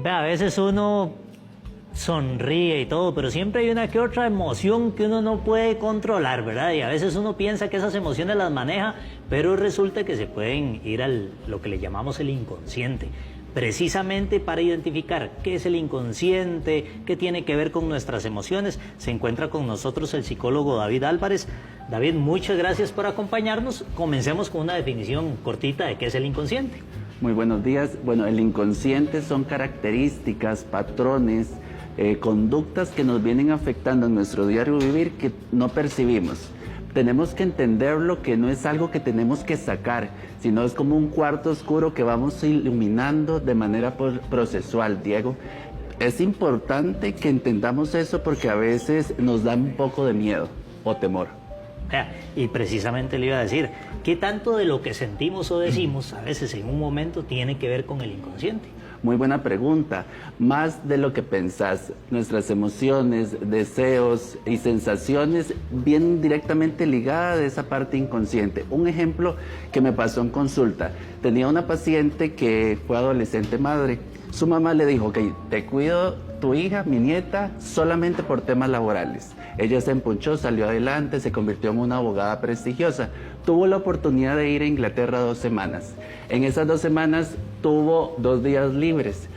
Ve, a veces uno sonríe y todo, pero siempre hay una que otra emoción que uno no puede controlar, ¿verdad? Y a veces uno piensa que esas emociones las maneja, pero resulta que se pueden ir al lo que le llamamos el inconsciente. Precisamente para identificar qué es el inconsciente, qué tiene que ver con nuestras emociones, se encuentra con nosotros el psicólogo David Álvarez. David, muchas gracias por acompañarnos. Comencemos con una definición cortita de qué es el inconsciente. Muy buenos días. Bueno, el inconsciente son características, patrones, conductas que nos vienen afectando en nuestro diario vivir que no percibimos. Tenemos que entenderlo, que no es algo que tenemos que sacar, sino es como un cuarto oscuro que vamos iluminando de manera procesual, Diego. Es importante que entendamos eso porque a veces nos da un poco de miedo o temor. Y precisamente le iba a decir, ¿qué tanto de lo que sentimos o decimos a veces en un momento tiene que ver con el inconsciente? Muy buena pregunta. Más de lo que pensás, nuestras emociones, deseos y sensaciones vienen directamente ligadas de esa parte inconsciente. Un ejemplo que me pasó en consulta. Tenía una paciente que fue adolescente madre. Su mamá le dijo, ok, te cuido tu hija, mi nieta, solamente por temas laborales. Ella se empunchó, salió adelante, se convirtió en una abogada prestigiosa. Tuvo la oportunidad de ir a Inglaterra 2 semanas. En esas 2 semanas tuvo 2 días libres,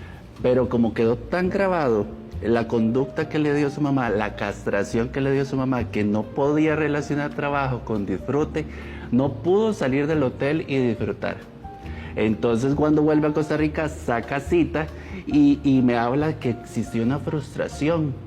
pero como quedó tan grabado la conducta que le dio su mamá, la castración que le dio su mamá, que no podía relacionar trabajo con disfrute, no pudo salir del hotel y disfrutar. Entonces cuando vuelve a Costa Rica saca cita y me habla que existió una frustración.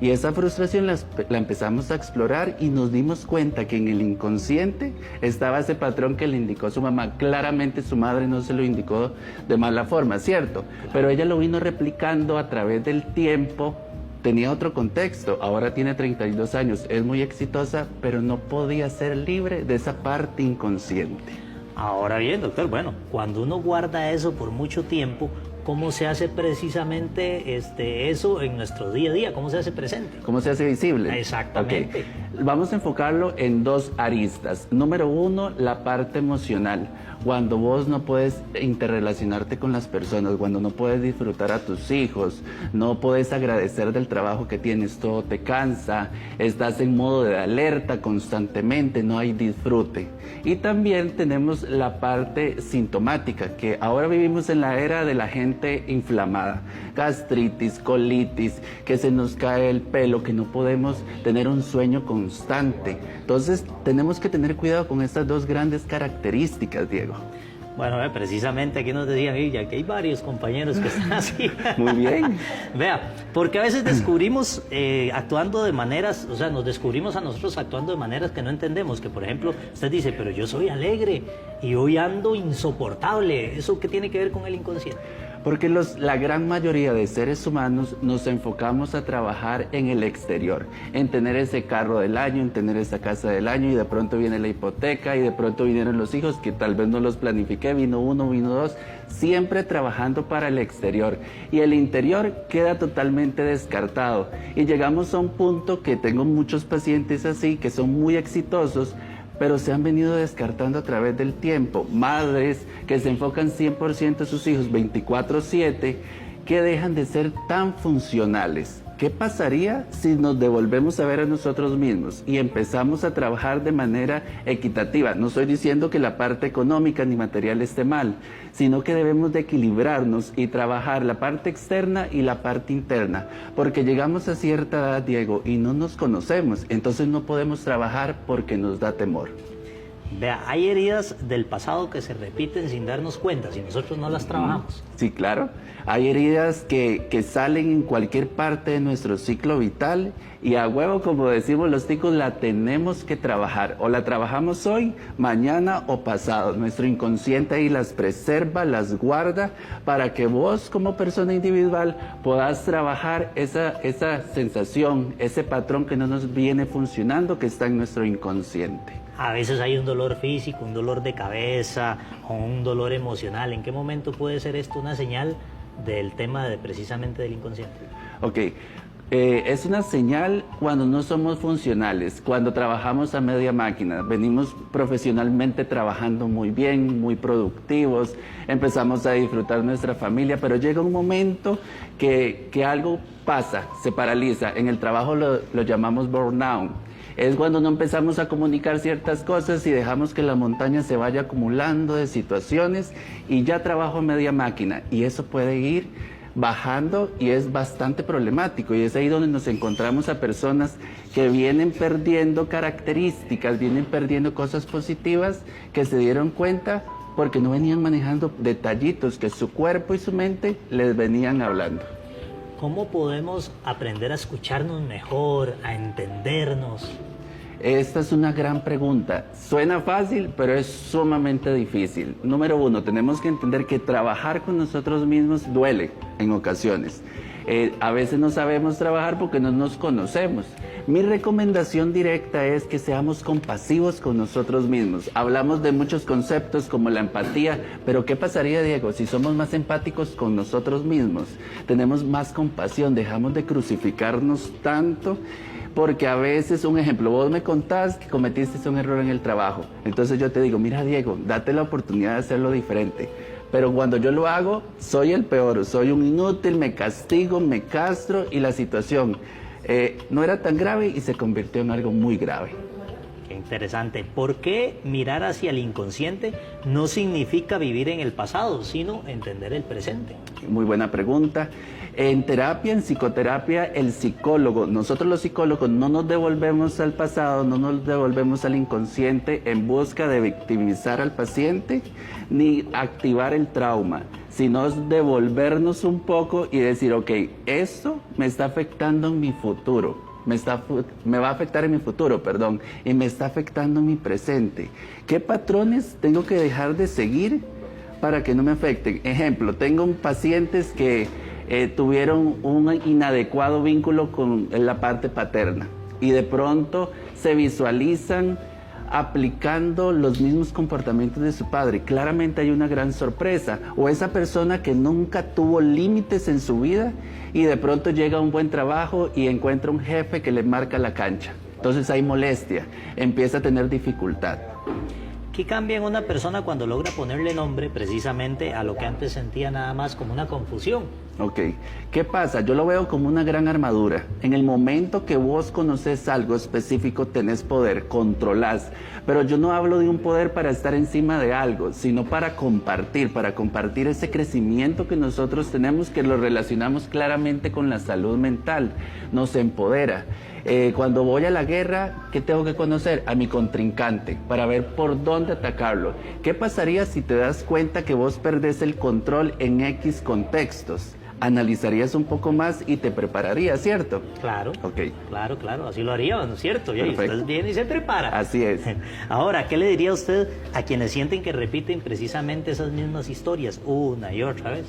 Y esa frustración la empezamos a explorar y nos dimos cuenta que en el inconsciente estaba ese patrón que le indicó su mamá. Claramente su madre no se lo indicó de mala forma, ¿cierto? Pero ella lo vino replicando a través del tiempo. Tenía otro contexto, ahora tiene 32 años, es muy exitosa, pero no podía ser libre de esa parte inconsciente. Ahora bien, doctor, bueno, cuando uno guarda eso por mucho tiempo, ¿cómo se hace precisamente eso en nuestro día a día? ¿Cómo se hace presente? ¿Cómo se hace visible? Exactamente. Okay. Vamos a enfocarlo en 2 aristas. Número 1, la parte emocional. Cuando vos no puedes interrelacionarte con las personas, cuando no puedes disfrutar a tus hijos, no puedes agradecer del trabajo que tienes, todo te cansa, estás en modo de alerta constantemente, no hay disfrute. Y también tenemos la parte sintomática, que ahora vivimos en la era de la gente inflamada, gastritis, colitis, que se nos cae el pelo, que no podemos tener un sueño constante. Entonces tenemos que tener cuidado con estas 2 grandes características, Diego. Bueno, precisamente aquí nos decían, ya que hay varios compañeros que están así. Muy bien. Vea, porque a veces descubrimos actuando de maneras, o sea, nos descubrimos a nosotros actuando de maneras que no entendemos, que por ejemplo, usted dice, pero yo soy alegre y hoy ando insoportable. ¿Eso qué tiene que ver con el inconsciente? Porque la gran mayoría de seres humanos nos enfocamos a trabajar en el exterior, en tener ese carro del año, en tener esa casa del año y de pronto viene la hipoteca y de pronto vinieron los hijos que tal vez no los planifiqué, vino 1, vino 2, siempre trabajando para el exterior y el interior queda totalmente descartado y llegamos a un punto que tengo muchos pacientes así que son muy exitosos, pero se han venido descartando a través del tiempo. Madres que se enfocan 100% en sus hijos 24/7, que dejan de ser tan funcionales. ¿Qué pasaría si nos devolvemos a ver a nosotros mismos y empezamos a trabajar de manera equitativa? No estoy diciendo que la parte económica ni material esté mal, sino que debemos de equilibrarnos y trabajar la parte externa y la parte interna, porque llegamos a cierta edad, Diego, y no nos conocemos, entonces no podemos trabajar porque nos da temor. Vea, hay heridas del pasado que se repiten sin darnos cuenta, si nosotros no las trabajamos. Sí, claro. Hay heridas que salen en cualquier parte de nuestro ciclo vital y a huevo, como decimos los ticos, la tenemos que trabajar. O la trabajamos hoy, mañana o pasado. Nuestro inconsciente ahí las preserva, las guarda para que vos como persona individual puedas trabajar esa sensación, ese patrón que no nos viene funcionando, que está en nuestro inconsciente. A veces hay un dolor físico, un dolor de cabeza o un dolor emocional. ¿En qué momento puede ser esto una señal del tema precisamente del inconsciente? Ok, Es una señal cuando no somos funcionales, cuando trabajamos a media máquina, venimos profesionalmente trabajando muy bien, muy productivos, empezamos a disfrutar nuestra familia, pero llega un momento que algo pasa, se paraliza. En el trabajo lo llamamos burnout. Es cuando no empezamos a comunicar ciertas cosas y dejamos que la montaña se vaya acumulando de situaciones y ya trabajo a media máquina, y eso puede ir bajando y es bastante problemático, y es ahí donde nos encontramos a personas que vienen perdiendo características, vienen perdiendo cosas positivas que se dieron cuenta porque no venían manejando detallitos que su cuerpo y su mente les venían hablando. ¿Cómo podemos aprender a escucharnos mejor, a entendernos? Esta es una gran pregunta. Suena fácil, pero es sumamente difícil. Número uno, tenemos que entender que trabajar con nosotros mismos duele en ocasiones. A veces no sabemos trabajar porque no nos conocemos. Mi recomendación directa es que seamos compasivos con nosotros mismos. Hablamos de muchos conceptos como la empatía, pero ¿qué pasaría, Diego, si somos más empáticos con nosotros mismos? Tenemos más compasión, dejamos de crucificarnos tanto. Porque a veces, un ejemplo, vos me contás que cometiste un error en el trabajo. Entonces yo te digo, mira, Diego, date la oportunidad de hacerlo diferente. Pero cuando yo lo hago, soy el peor, soy un inútil, me castigo, me castro, y la situación no era tan grave y se convirtió en algo muy grave. Qué interesante. ¿Por qué mirar hacia el inconsciente no significa vivir en el pasado, sino entender el presente? Muy buena pregunta. En terapia, en psicoterapia, el psicólogo, nosotros los psicólogos no nos devolvemos al pasado, no nos devolvemos al inconsciente en busca de victimizar al paciente ni activar el trauma, sino devolvernos un poco y decir, ok, esto me está afectando en mi futuro. Me va a afectar en mi futuro, perdón, y me está afectando en mi presente. ¿Qué patrones tengo que dejar de seguir para que no me afecten? Ejemplo, tengo pacientes que tuvieron un inadecuado vínculo con la parte paterna y de pronto se visualizan aplicando los mismos comportamientos de su padre. Claramente hay una gran sorpresa. O esa persona que nunca tuvo límites en su vida y de pronto llega a un buen trabajo y encuentra un jefe que le marca la cancha. Entonces hay molestia, empieza a tener dificultad. ¿Qué cambia en una persona cuando logra ponerle nombre precisamente a lo que antes sentía nada más como una confusión? Ok, ¿qué pasa? Yo lo veo como una gran armadura. En el momento que vos conoces algo específico, tenés poder, controlás. Pero yo no hablo de un poder para estar encima de algo, sino para compartir ese crecimiento que nosotros tenemos, que lo relacionamos claramente con la salud mental. Nos empodera. Cuando voy a la guerra, ¿qué tengo que conocer? A mi contrincante, para ver por dónde atacarlo. ¿Qué pasaría si te das cuenta que vos perdés el control en X contextos? Analizarías un poco más y te prepararías, ¿cierto? Claro, okay. claro, así lo haría, ¿no es cierto? Y usted viene y se prepara. Así es. Ahora, ¿qué le diría usted a quienes sienten que repiten precisamente esas mismas historias una y otra vez?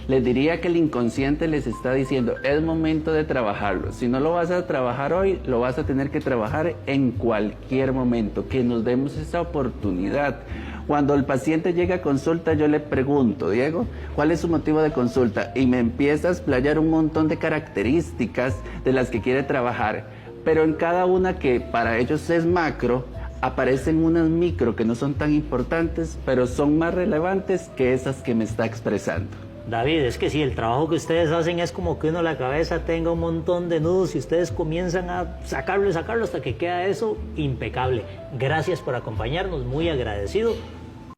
Les diría que el inconsciente les está diciendo, es momento de trabajarlo. Si no lo vas a trabajar hoy, lo vas a tener que trabajar en cualquier momento, que nos demos esa oportunidad. Cuando el paciente llega a consulta, yo le pregunto, Diego, ¿cuál es su motivo de consulta? Y me empieza a explayar un montón de características de las que quiere trabajar, pero en cada una que para ellos es macro, aparecen unas micro que no son tan importantes, pero son más relevantes que esas que me está expresando. David, es que si el trabajo que ustedes hacen es como que uno la cabeza tenga un montón de nudos y ustedes comienzan a sacarlo hasta que queda eso impecable. Gracias por acompañarnos, muy agradecido.